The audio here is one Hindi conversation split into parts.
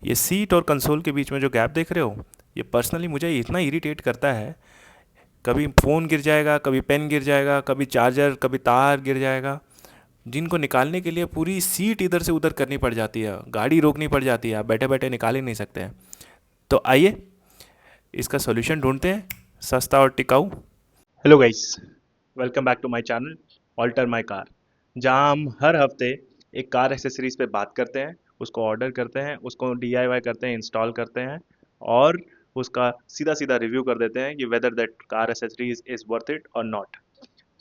ये सीट और कंसोल के बीच में जो गैप देख रहे हो, ये पर्सनली मुझे इतना इरिटेट करता है। कभी फ़ोन गिर जाएगा, कभी पेन गिर जाएगा, कभी चार्जर, कभी तार गिर जाएगा, जिनको निकालने के लिए पूरी सीट इधर से उधर करनी पड़ जाती है, गाड़ी रोकनी पड़ जाती है, आप बैठे बैठे निकाल ही नहीं सकते हैं। तो आइए इसका सॉल्यूशन ढूंढते हैं, सस्ता और टिकाऊ। Hello guys, welcome back to my channel alter my car, जहां हम हर हफ्ते एक कार एक्सेसरीज पे बात करते हैं, उसको ऑर्डर करते हैं, उसको डीआईवाई करते हैं, इंस्टॉल करते हैं और उसका सीधा सीधा रिव्यू कर देते हैं कि whether that car accessories is worth it और नॉट।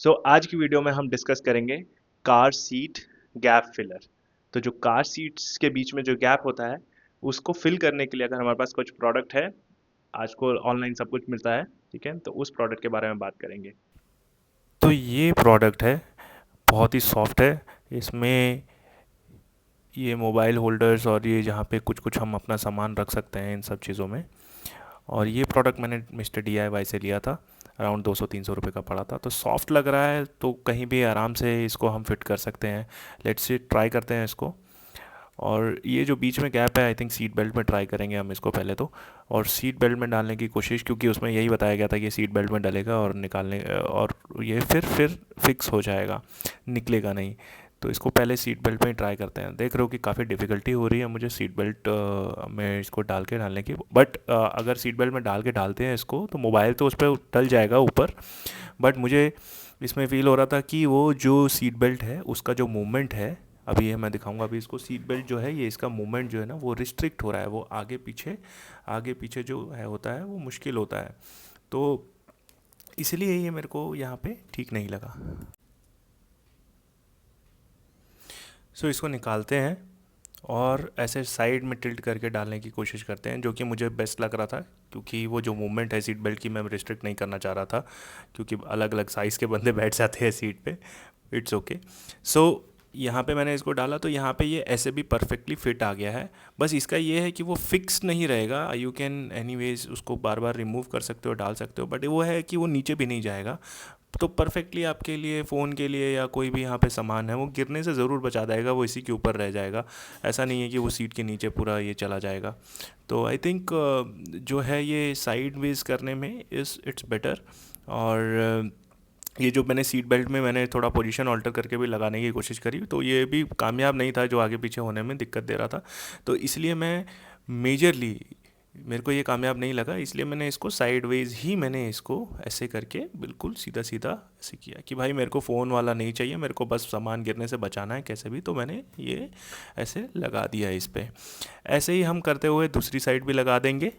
सो आज की वीडियो में हम डिस्कस करेंगे कार सीट गैप फिलर। तो जो कार सीट्स के बीच में जो गैप होता है, उसको फिल करने के लिए अगर हमारे पास कुछ प्रोडक्ट है, आजकल ऑनलाइन सब कुछ मिलता है, ठीक है, तो उस प्रोडक्ट के बारे में बात करेंगे। तो ये प्रोडक्ट है, बहुत ही सॉफ्ट है। इसमें ये मोबाइल होल्डर्स और ये जहाँ पे कुछ कुछ हम अपना सामान रख सकते हैं इन सब चीज़ों में। और ये प्रोडक्ट मैंने मिस्टर DIY से लिया था, अराउंड 200-300 रुपये का पड़ा था। तो सॉफ्ट लग रहा है, तो कहीं भी आराम से इसको हम फिट कर सकते हैं। लेट्स से ट्राई करते हैं इसको। और ये जो बीच में गैप है, आई थिंक सीट बेल्ट में ट्राई करेंगे हम इसको पहले तो। और सीट बेल्ट में डालने की कोशिश, क्योंकि उसमें यही बताया गया था कि सीट बेल्ट में डलेगा और निकालने और ये फिर फिक्स हो जाएगा, निकलेगा नहीं। तो इसको पहले सीट बेल्ट में ही ट्राई करते हैं। देख रहे हो कि काफ़ी डिफ़िकल्टी हो रही है मुझे सीट बेल्ट में इसको डाल के डालने की, बट अगर सीट बेल्ट में डाल के डालते हैं इसको तो मोबाइल तो उस पर डल जाएगा ऊपर। बट मुझे इसमें फ़ील हो रहा था कि वो जो सीट बेल्ट है उसका जो मूवमेंट है, अभी ये मैं दिखाऊंगा। अभी इसको सीट बेल्ट जो है, ये इसका मूवमेंट जो है ना वो रिस्ट्रिक्ट हो रहा है, वो आगे पीछे जो है होता है वो मुश्किल होता है। तो इसलिए ये मेरे को यहाँ पे ठीक नहीं लगा। सो इसको निकालते हैं और ऐसे साइड में टिल्ट करके डालने की कोशिश करते हैं, जो कि मुझे बेस्ट लग रहा था, क्योंकि वो जो मूवमेंट है सीट बेल्ट की मैं रिस्ट्रिक्ट नहीं करना चाह रहा था, क्योंकि अलग अलग साइज़ के बंदे बैठ जाते हैं सीट पे। It's okay. सो यहाँ पे मैंने इसको डाला तो यहाँ पे ये ऐसे भी परफेक्टली फिट आ गया है। बस इसका ये है कि वो फिक्स नहीं रहेगा, यू कैन एनीवेज उसको बार बार रिमूव कर सकते हो, डाल सकते हो, बट वो है कि वो नीचे भी नहीं जाएगा। तो परफेक्टली आपके लिए, फ़ोन के लिए या कोई भी यहाँ पे सामान है, वो गिरने से ज़रूर बचा देगा, वो इसी के ऊपर रह जाएगा। ऐसा नहीं है कि वो सीट के नीचे पूरा ये चला जाएगा। तो आई थिंक जो है ये साइड वेज करने में इट्स बेटर। और ये जो मैंने सीट बेल्ट में मैंने थोड़ा पोजीशन ऑल्टर करके भी लगाने की कोशिश करी, तो ये भी कामयाब नहीं था, जो आगे पीछे होने में दिक्कत दे रहा था। तो इसलिए मैं मेजरली, मेरे को ये कामयाब नहीं लगा, इसलिए मैंने इसको साइडवेज ही, मैंने इसको ऐसे करके बिल्कुल सीधा सीधा ऐसे किया कि भाई मेरे को फ़ोन वाला नहीं चाहिए, मेरे को बस सामान गिरने से बचाना है कैसे भी। तो मैंने ये ऐसे लगा दिया इस पर। ऐसे ही हम करते हुए दूसरी साइड भी लगा देंगे।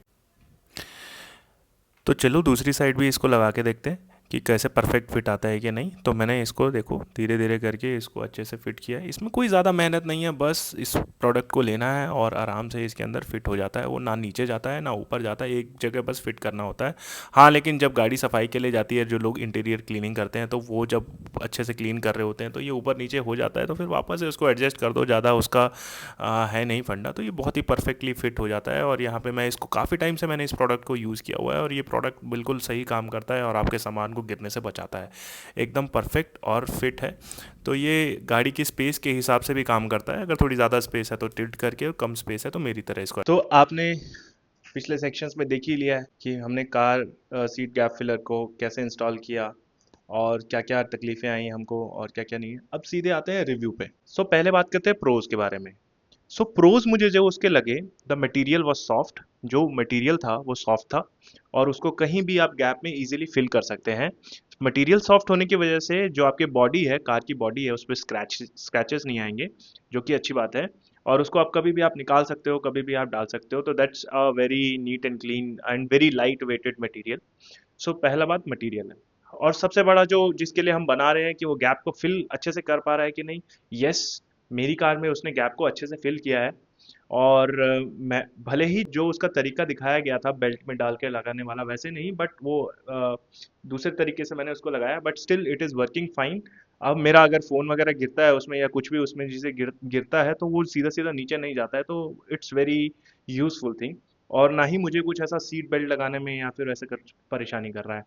तो चलो दूसरी साइड भी इसको लगा के देखते हैं कि कैसे परफेक्ट फिट आता है कि नहीं। तो मैंने इसको देखो धीरे धीरे करके इसको अच्छे से फिट किया है। इसमें कोई ज़्यादा मेहनत नहीं है, बस इस प्रोडक्ट को लेना है और आराम से इसके अंदर फिट हो जाता है। वो ना नीचे जाता है ना ऊपर जाता है, एक जगह बस फिट करना होता है। हाँ, लेकिन जब गाड़ी सफाई के लिए जाती है, जो लोग इंटीरियर क्लीनिंग करते हैं, तो वो जब अच्छे से क्लीन कर रहे होते हैं तो ये ऊपर नीचे हो जाता है, तो फिर वापस से उसको एडजस्ट कर दो, ज़्यादा उसका है नहीं फंडा। तो ये बहुत ही परफेक्टली फिट हो जाता है। और यहाँ पे मैं इसको काफ़ी टाइम से मैंने इस प्रोडक्ट को यूज़ किया हुआ है, और ये प्रोडक्ट बिल्कुल सही काम करता है और आपके सामान को गिरने से बचाता है। एकदम परफेक्ट और फिट है। तो ये गाड़ी की स्पेस के हिसाब से भी काम करता है। अगर थोड़ी ज़्यादा स्पेस है तो टिल्ट करके, और कम स्पेस है तो मेरी तरह इसको। तो आपने पिछले सेक्शंस में देख ही लिया है कि हमने कार सीट गैप फिलर को कैसे इंस्टॉल किया और क्या क्या तकलीफें आई हमको और क्या क्या नहीं। अब सीधे आते हैं रिव्यू पे। सो पहले बात करते हैं प्रोज के बारे में। सो प्रोज मुझे जो उसके लगे, द मटेरियल वॉज सॉफ्ट। जो मटेरियल था वो सॉफ्ट था और उसको कहीं भी आप गैप में इजीली फिल कर सकते हैं। मटेरियल सॉफ्ट होने की वजह से जो आपके बॉडी है, कार की बॉडी है, उस पर स्क्रैचेस नहीं आएंगे, जो कि अच्छी बात है। और उसको आप कभी भी आप निकाल सकते हो, कभी भी आप डाल सकते हो। तो that's a very neat and clean and very light weighted material. So पहला बात मटेरियल है। और सबसे बड़ा जो जिसके लिए हम बना रहे हैं कि वो गैप को फिल अच्छे से कर पा रहा है कि नहीं। यस, मेरी कार में उसने गैप को अच्छे से फिल किया है। और मैं भले ही जो उसका तरीका दिखाया गया था बेल्ट में डाल के लगाने वाला वैसे नहीं, बट वो दूसरे तरीके से मैंने उसको लगाया, but still it is working fine. अब मेरा अगर फ़ोन वगैरह गिरता है उसमें या कुछ भी उसमें जिसे गिरता है तो वो सीधा सीधा नीचे नहीं जाता है, तो इट्स वेरी यूजफुल थिंग। और ना ही मुझे कुछ ऐसा सीट बेल्ट लगाने में या फिर ऐसे कर परेशानी कर रहा है।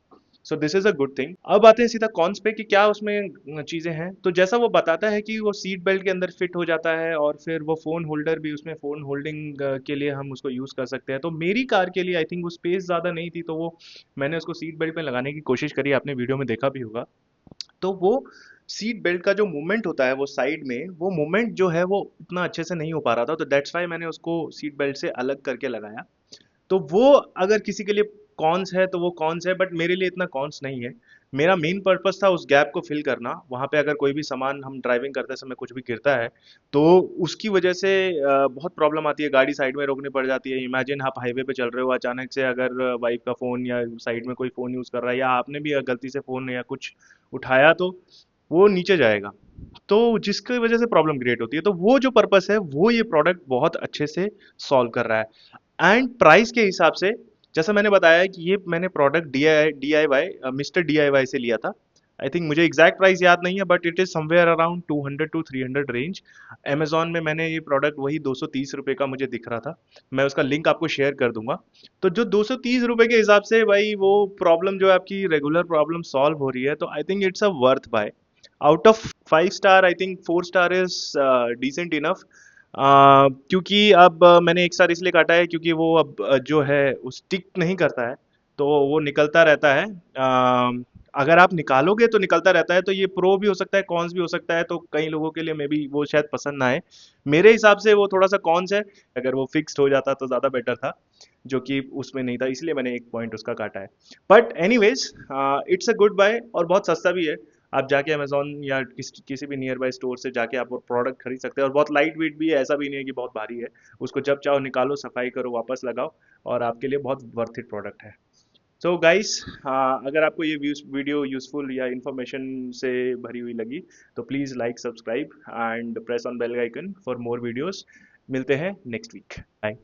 So this is a good thing. अब आते हैं सीधा कॉन्स पे कि क्या उसमें चीजें हैं। तो जैसा वो बताता है कि वो सीट बेल्ट के अंदर फिट हो जाता है और फिर वो फोन होल्डर भी उसमें, फोन होल्डिंग के लिए हम उसको यूज कर सकते हैं। तो मेरी कार के लिए आई थिंक वो स्पेस ज्यादा नहीं थी, तो वो मैंने उसको सीट बेल्ट में लगाने की कोशिश करी, आपने वीडियो में देखा भी होगा। तो वो सीट बेल्ट का जो मूवमेंट होता है वो साइड में, वो मूवमेंट जो है वो इतना अच्छे से नहीं हो पा रहा था, तो दैट्स वाई मैंने उसको सीट बेल्ट से अलग करके लगाया। तो वो अगर किसी के लिए कॉन्स है तो वो कॉन्स है, बट मेरे लिए इतना कॉन्स नहीं है। मेरा मेन पर्पस था उस गैप को फिल करना। वहां पे अगर कोई भी सामान, हम ड्राइविंग करते समय कुछ भी गिरता है तो उसकी वजह से बहुत प्रॉब्लम आती है, गाड़ी साइड में रोकनी पड़ जाती है। इमेजिन आप हाईवे पे चल रहे हो, अचानक से अगर वाइफ का फोन या साइड में कोई फोन यूज कर रहा है, या आपने भी गलती से फोन या कुछ उठाया, तो वो नीचे जाएगा, तो जिसकी वजह से प्रॉब्लम क्रिएट होती है। तो वो जो पर्पस है वो ये प्रोडक्ट बहुत अच्छे से सॉल्व कर रहा है। एंड प्राइस के हिसाब से, जैसा मैंने बताया कि ये मैंने product D I Y mister D I Y से लिया था। आई थिंक मुझे एग्जैक्ट प्राइस याद नहीं है, but it is somewhere around 200 to 300 range. Amazon में मैंने ये प्रोडक्ट वही 230 रुपये का मुझे दिख रहा था। मैं उसका लिंक आपको शेयर कर दूंगा। तो जो 230 रुपये के हिसाब से भाई वो प्रॉब्लम जो है आपकी रेगुलर प्रॉब्लम सॉल्व हो रही है, तो I think it's a worth buy. Out of 5 star I think 4 star is decent enough. क्योंकि अब मैंने एक स्टार इसलिए काटा है क्योंकि वो अब जो है वो स्टिक नहीं करता है, तो वो निकलता रहता है। अगर आप निकालोगे तो निकलता रहता है, तो ये प्रो भी हो सकता है, कॉन्स भी हो सकता है, तो कई लोगों के लिए मे बी वो शायद पसंद ना आए। मेरे हिसाब से वो थोड़ा सा कॉन्स है। अगर वो फिक्स्ड हो जाता तो ज़्यादा बेटर था, जो कि उसमें नहीं था, इसलिए मैंने एक पॉइंट उसका काटा है। But anyways, it's a good buy और बहुत सस्ता भी है। आप जाके अमेजोन या किसी भी नियर बाय स्टोर से जाके आप वो प्रोडक्ट खरीद सकते हैं, और बहुत लाइट वेट भी है, ऐसा भी नहीं है कि बहुत भारी है। उसको जब चाहो निकालो, सफाई करो, वापस लगाओ, और आपके लिए बहुत वर्थ इट प्रोडक्ट है। सो गाइस, अगर आपको ये वीडियो यूजफुल या इन्फॉर्मेशन से भरी हुई लगी, तो please like, subscribe and press on bell icon for more videos. मिलते हैं नेक्स्ट वीक। बाय।